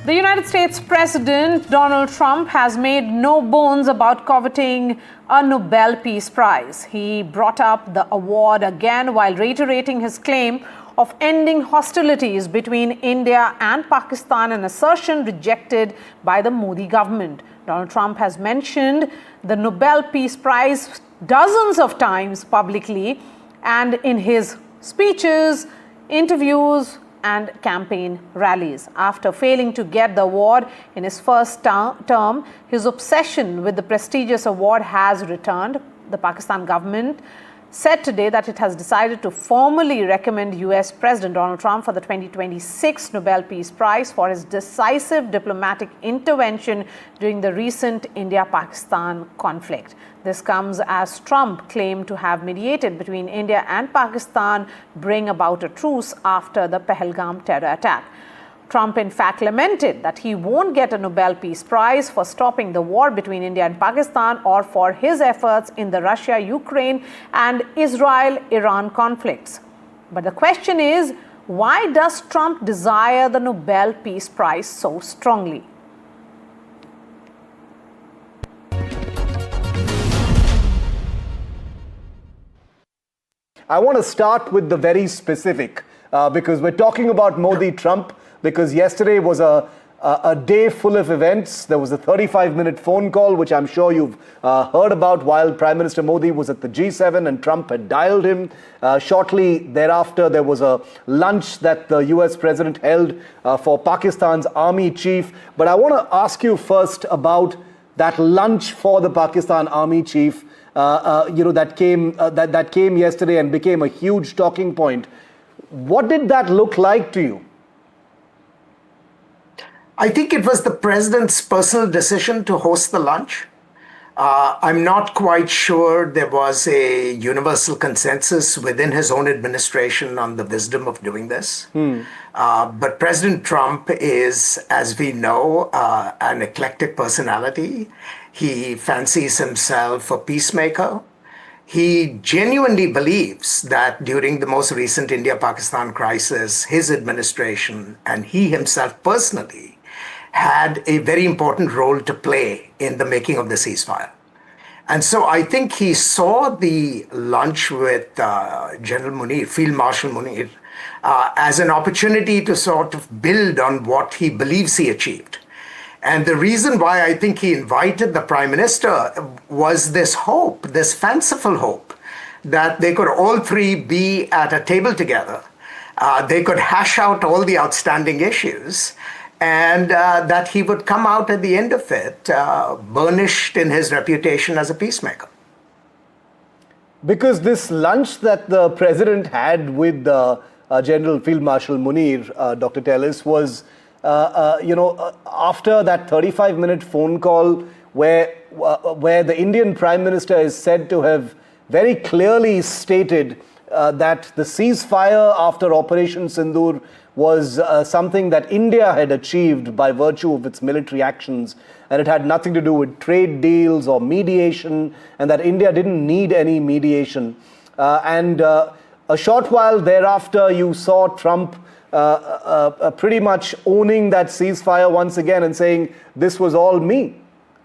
The United States President Donald Trump has made no bones about coveting a Nobel Peace Prize. He brought up the award again while reiterating his claim of ending hostilities between India and Pakistan, an assertion rejected by the Modi government. Donald Trump has mentioned the Nobel Peace Prize dozens of times publicly and in his speeches, interviews, and campaign rallies. After failing to get the award in his first term, his obsession with the prestigious award has returned. The Pakistan government said today that it has decided to formally recommend US President Donald Trump for the 2026 Nobel Peace Prize for his decisive diplomatic intervention during the recent India-Pakistan conflict. This comes as Trump claimed to have mediated between India and Pakistan, bring about a truce after the Pahalgam terror attack. Trump, in fact, lamented that he won't get a Nobel Peace Prize for stopping the war between India and Pakistan or for his efforts in the Russia-Ukraine and Israel-Iran conflicts. But the question is, why does Trump desire the Nobel Peace Prize so strongly? I want to start with the very specific because we're talking about Modi-Trump. Because yesterday was a day full of events. There was a 35-minute phone call, which I'm sure you've heard about, while Prime Minister Modi was at the G7 and Trump had dialed him. Shortly thereafter, there was a lunch that the US president held for Pakistan's army chief. But I want to ask you first about that lunch for the Pakistan army chief, that came yesterday and became a huge talking point. What did that look like to you? I think it was the president's personal decision to host the lunch. I'm not quite sure there was a universal consensus within his own administration on the wisdom of doing this. But President Trump is, as we know, an eclectic personality. He fancies himself a peacemaker. He genuinely believes that during the most recent India-Pakistan crisis, his administration and he himself personally had a very important role to play in the making of the ceasefire. And so I think he saw the lunch with General Munir, Field Marshal Munir, as an opportunity to sort of build on what he believes he achieved. And the reason why I think he invited the Prime Minister was this hope, this fanciful hope, that they could all three be at a table together. They could hash out all the outstanding issues, and that he would come out at the end of it burnished in his reputation as a peacemaker. Because this lunch that the president had with General Field Marshal Munir, Dr. Tellis, was, after that 35-minute phone call where the Indian Prime Minister is said to have very clearly stated that the ceasefire after Operation Sindoor was something that India had achieved by virtue of its military actions, and it had nothing to do with trade deals or mediation, and that India didn't need any mediation. And a short while thereafter, you saw Trump pretty much owning that ceasefire once again and saying, this was all me.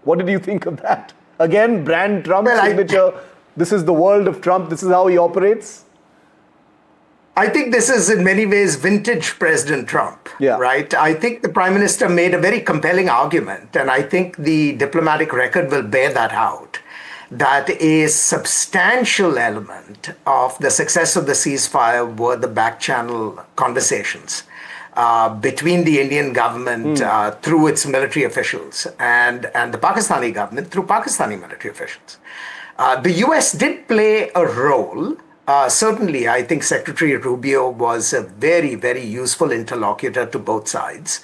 What did you think of that? Again, brand Trump signature. This is the world of Trump. This is how he operates. I think this is in many ways vintage President Trump, right? I think the Prime Minister made a very compelling argument, and I think the diplomatic record will bear that out, that a substantial element of the success of the ceasefire were the back-channel conversations between the Indian government through its military officials and the Pakistani government through Pakistani military officials. The US did play a role. Certainly, I think Secretary Rubio was a very, very useful interlocutor to both sides.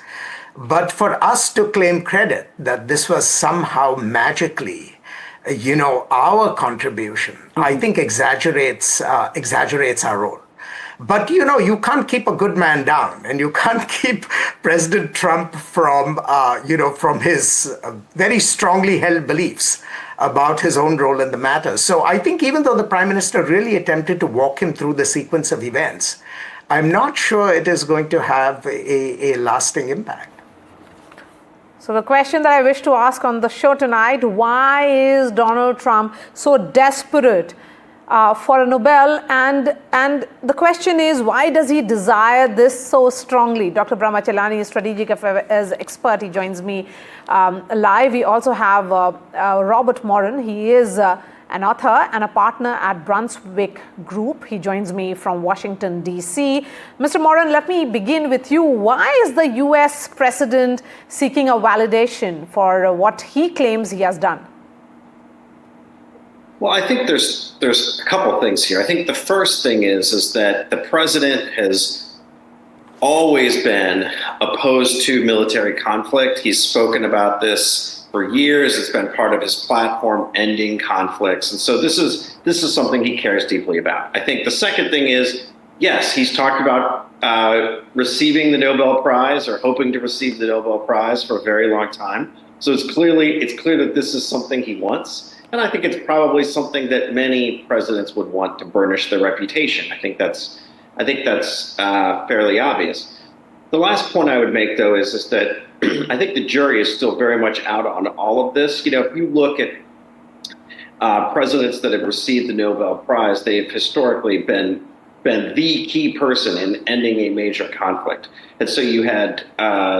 But for us to claim credit that this was somehow magically, our contribution, I think exaggerates our role. But, you can't keep a good man down, and you can't keep President Trump from his very strongly held beliefs about his own role in the matter. So I think even though the Prime Minister really attempted to walk him through the sequence of events, I'm not sure it is going to have a lasting impact. So the question that I wish to ask on the show tonight, why is Donald Trump so desperate for a Nobel? And the question is, why does he desire this so strongly? Dr. Brahma Chelani, strategic affairs expert, he joins me live. We also have Robert Moran. He is an author and a partner at Brunswick Group. He joins me from Washington, D.C. Mr. Moran, let me begin with you. Why is the U.S. president seeking a validation for what he claims he has done? Well, I think there's a couple of things here. I think the first thing is that the president has always been opposed to military conflict. He's spoken about this for years. It's been part of his platform, ending conflicts. And so this is something he cares deeply about. I think the second thing is, yes, he's talked about receiving the Nobel Prize or hoping to receive the Nobel Prize for a very long time. So it's clear that this is something he wants. And I think it's probably something that many presidents would want to burnish their reputation. I think that's fairly obvious. The last point I would make, though, is that I think the jury is still very much out on all of this. You know, if you look at presidents that have received the Nobel Prize, they have historically been the key person in ending a major conflict. And so you had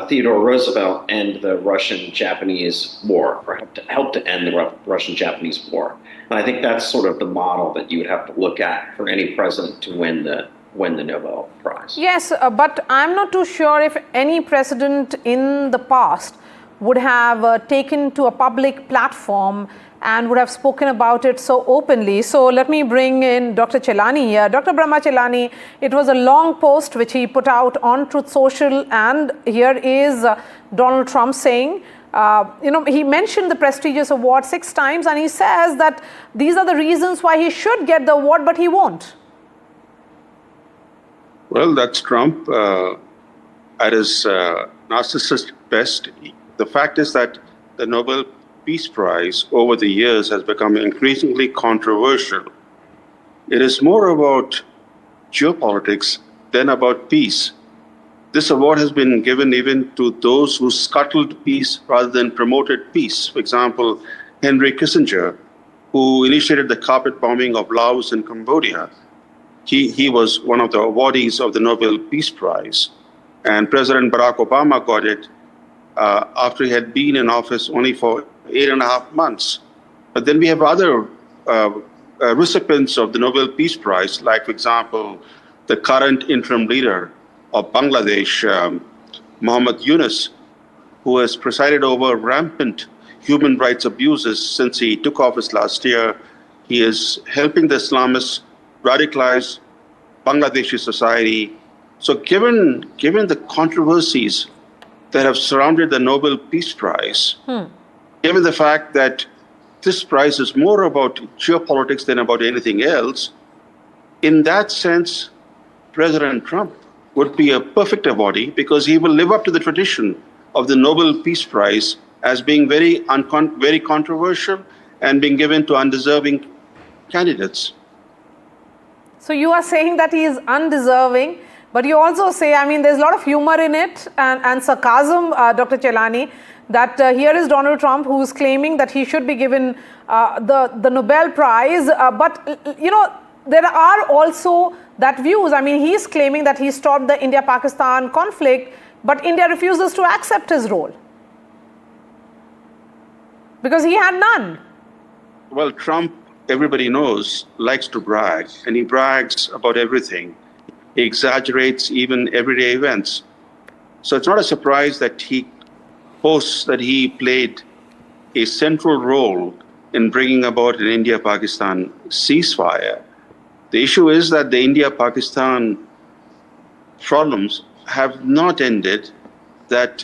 Theodore Roosevelt end the Russian-Japanese War, or help to end the Russian-Japanese War. And I think that's sort of the model that you would have to look at for any president to win the Nobel Prize. Yes, but I'm not too sure if any president in the past would have taken to a public platform and would have spoken about it so openly. So let me bring in Dr. Chelani here. Dr. Brahma Chelani, it was a long post which he put out on Truth Social, and here is Donald Trump saying, he mentioned the prestigious award 6 times, and he says that these are the reasons why he should get the award, but he won't. Well, that's Trump at his narcissistic best. The fact is that the Nobel Peace Prize over the years has become increasingly controversial. It is more about geopolitics than about peace. This award has been given even to those who scuttled peace rather than promoted peace. For example, Henry Kissinger, who initiated the carpet bombing of Laos and Cambodia. He was one of the awardees of the Nobel Peace Prize. And President Barack Obama got it after he had been in office only for 8.5 months. But then we have other recipients of the Nobel Peace Prize, like, for example, the current interim leader of Bangladesh, Muhammad Yunus, who has presided over rampant human rights abuses since he took office last year. He is helping the Islamists radicalize Bangladeshi society. So given the controversies that have surrounded the Nobel Peace Prize, given the fact that this prize is more about geopolitics than about anything else, in that sense, President Trump would be a perfect awardee because he will live up to the tradition of the Nobel Peace Prize as being very controversial and being given to undeserving candidates. So you are saying that he is undeserving, but you also say, I mean, there's a lot of humor in it and sarcasm, Dr. Chelani, that here is Donald Trump who's claiming that he should be given the Nobel Prize. But, there are also that views. I mean, he's claiming that he stopped the India-Pakistan conflict, but India refuses to accept his role because he had none. Well, Trump, everybody knows, likes to brag, and he brags about everything. He exaggerates even everyday events. So it's not a surprise that he boasts that he played a central role in bringing about an India-Pakistan ceasefire. The issue is that the India-Pakistan problems have not ended, that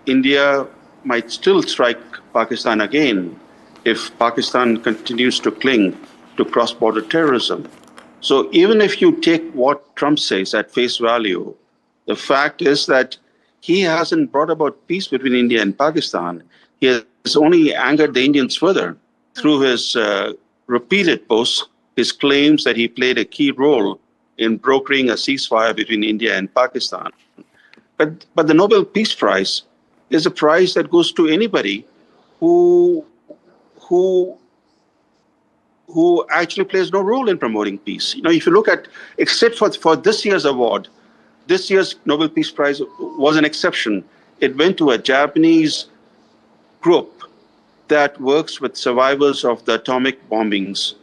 India might still strike Pakistan again if Pakistan continues to cling to cross-border terrorism. So even if you take what Trump says at face value, the fact is that he hasn't brought about peace between India and Pakistan. He has only angered the Indians further through his repeated posts, his claims that he played a key role in brokering a ceasefire between India and Pakistan. But the Nobel Peace Prize is a prize that goes to anybody who who who actually plays no role in promoting peace. If you look at, except for this year's award, this year's Nobel Peace Prize was an exception. It went to a Japanese group that works with survivors of the atomic bombings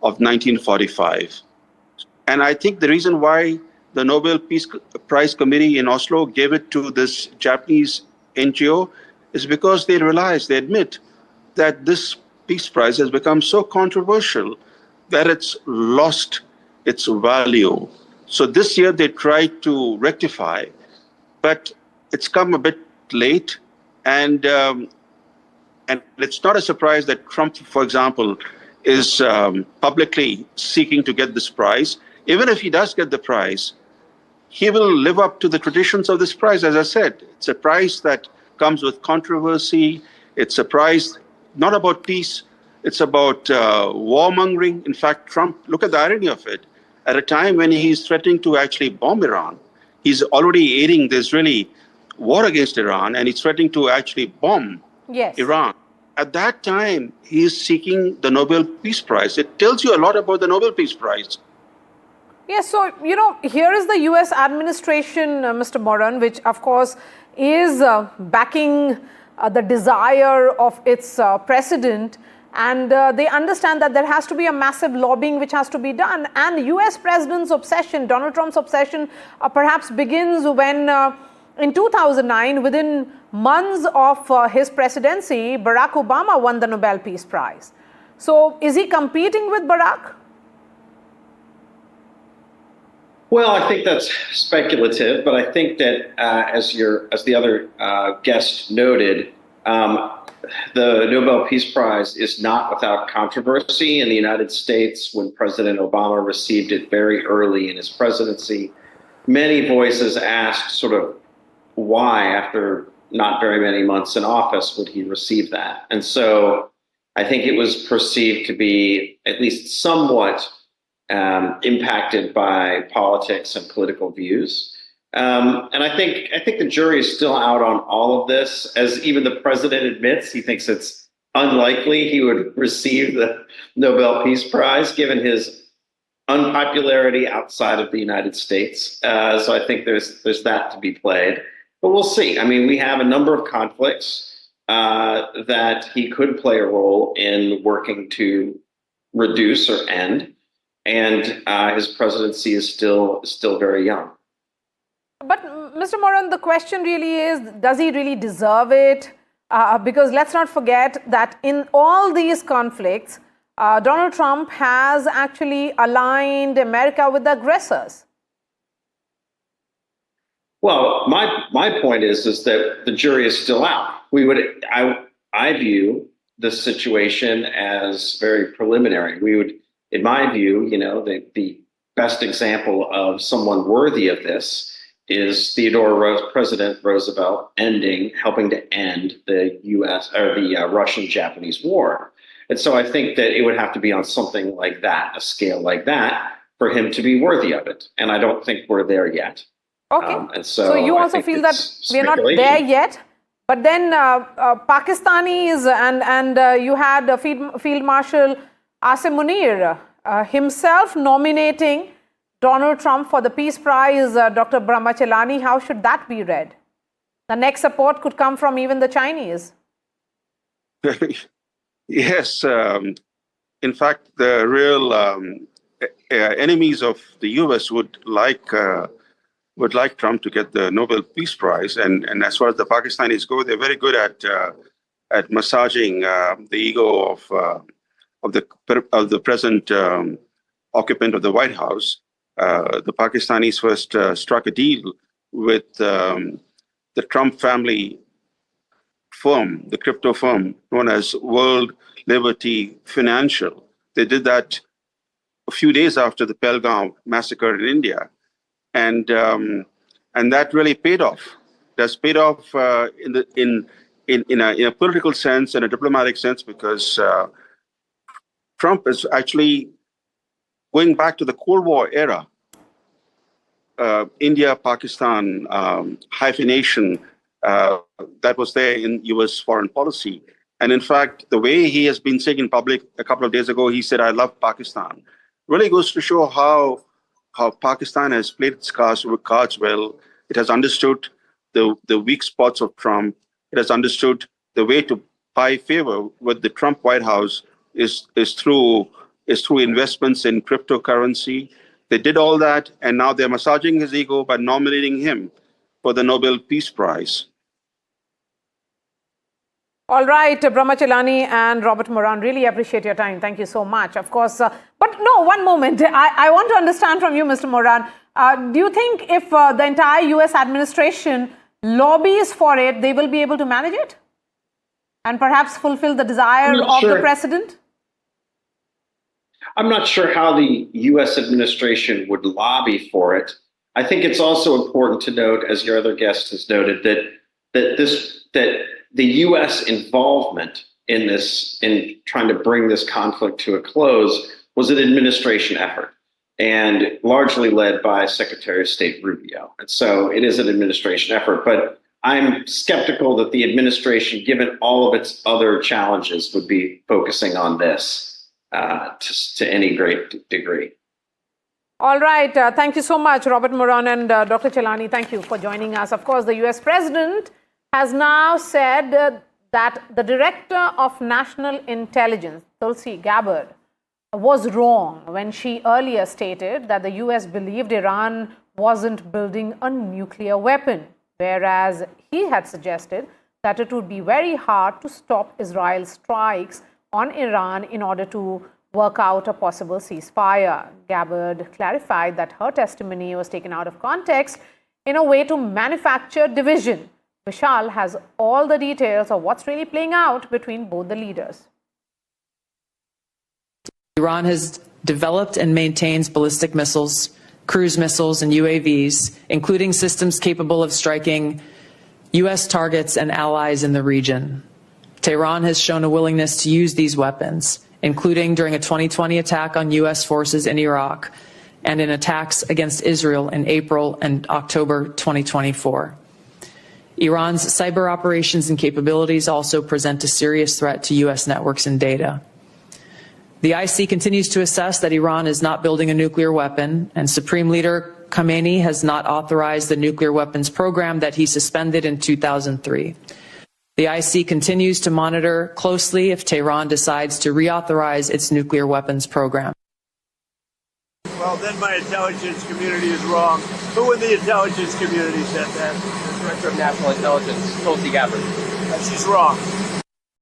of 1945. And I think the reason why the Nobel Peace Prize Committee in Oslo gave it to this Japanese NGO is because they realize, they admit that this Peace Prize has become so controversial that it's lost its value. So this year they tried to rectify, but it's come a bit late. And it's not a surprise that Trump, for example, is publicly seeking to get this prize. Even if he does get the prize, he will live up to the traditions of this prize. As I said, it's a prize that comes with controversy. It's a prize not about peace. It's about warmongering. In fact, Trump, look at the irony of it. At a time when he's threatening to actually bomb Iran, he's already aiding the Israeli war against Iran, and he's threatening to actually bomb Iran. At that time, he is seeking the Nobel Peace Prize. It tells you a lot about the Nobel Peace Prize. Yes, so, here is the US administration, Mr. Moran, which, of course, is backing the desire of its president. And they understand that there has to be a massive lobbying which has to be done. And US president's obsession, Donald Trump's obsession, perhaps begins when in 2009, within months of his presidency, Barack Obama won the Nobel Peace Prize. So is he competing with Barack? Well, I think that's speculative, but I think that as the other guest noted, the Nobel Peace Prize is not without controversy in the United States. When President Obama received it very early in his presidency, many voices asked sort of why, after not very many months in office, would he receive that? And so I think it was perceived to be at least somewhat impacted by politics and political views. And I think the jury is still out on all of this. As even the president admits, he thinks it's unlikely he would receive the Nobel Peace Prize given his unpopularity outside of the United States. So I think there's that to be played. But we'll see. I mean, we have a number of conflicts that he could play a role in working to reduce or end. And his presidency is still very young. But, Mr. Moran, the question really is, does he really deserve it? Because let's not forget that in all these conflicts, Donald Trump has actually aligned America with the aggressors. Well, my point is that the jury is still out. I view this situation as very preliminary. We would, in my view, the best example of someone worthy of this is President Roosevelt helping to end the U.S. or the Russian-Japanese war. And so I think that it would have to be on something like that, a scale like that, for him to be worthy of it. And I don't think we're there yet. Okay. And so you also feel that we're not there yet? But then Pakistanis and you had Field Marshal Asim Munir himself nominating Donald Trump for the Peace Prize, Dr. Brahmachalani. How should that be read? The next support could come from even the Chinese. Yes. In fact, the real enemies of the U.S. would like Trump to get the Nobel Peace Prize. And as far as the Pakistanis go, they're very good at massaging the ego of the present occupant of the White House. The Pakistanis first struck a deal with the Trump family firm, the crypto firm known as World Liberty Financial. They did that a few days after the Pahalgam massacre in India, and that really paid off. That's paid off in a political sense and a diplomatic sense, because Trump is actually going back to the Cold War era, India-Pakistan hyphenation that was there in U.S. foreign policy. And in fact, the way he has been saying in public a couple of days ago, he said, "I love Pakistan," really goes to show how Pakistan has played its cards well. It has understood the weak spots of Trump. It has understood the way to buy favor with the Trump White House is through investments in cryptocurrency. They did all that, and now they're massaging his ego by nominating him for the Nobel Peace Prize. All right, Brahmachalani and Robert Moran, really appreciate your time. Thank you so much. Of course, but no, one moment. I want to understand from you, Mr. Moran. Do you think if the entire US administration lobbies for it, they will be able to manage it? And perhaps fulfill the desire of the president? I'm not sure how the US administration would lobby for it. I think it's also important to note, as your other guest has noted, that the U.S. involvement in trying to bring this conflict to a close was an administration effort, and largely led by Secretary of State Rubio. And so it is an administration effort, but I'm skeptical that the administration, given all of its other challenges, would be focusing on this to any great degree. All right. Thank you so much, Robert Moran and Dr. Chelani. Thank you for joining us. Of course, the U.S. president has now said that the director of national intelligence, Tulsi Gabbard, was wrong when she earlier stated that the U.S. believed Iran wasn't building a nuclear weapon, whereas he had suggested that it would be very hard to stop Israel's strikes on Iran in order to work out a possible ceasefire. Gabbard clarified that her testimony was taken out of context in a way to manufacture division. Vishal has all the details of what's really playing out between both the leaders. Iran has developed and maintains ballistic missiles, cruise missiles, and UAVs, including systems capable of striking U.S. targets and allies in the region. Tehran has shown a willingness to use these weapons, including during a 2020 attack on U.S. forces in Iraq and in attacks against Israel in April and October 2024. Iran's cyber operations and capabilities also present a serious threat to U.S. networks and data. The IC continues to assess that Iran is not building a nuclear weapon, and Supreme Leader Khamenei has not authorized the nuclear weapons program that he suspended in 2003. The IC continues to monitor closely if Tehran decides to reauthorize its nuclear weapons program. Well, then my intelligence community is wrong. Who in the intelligence community said that? Director of National Intelligence, Tulsi Gabbard. She's wrong.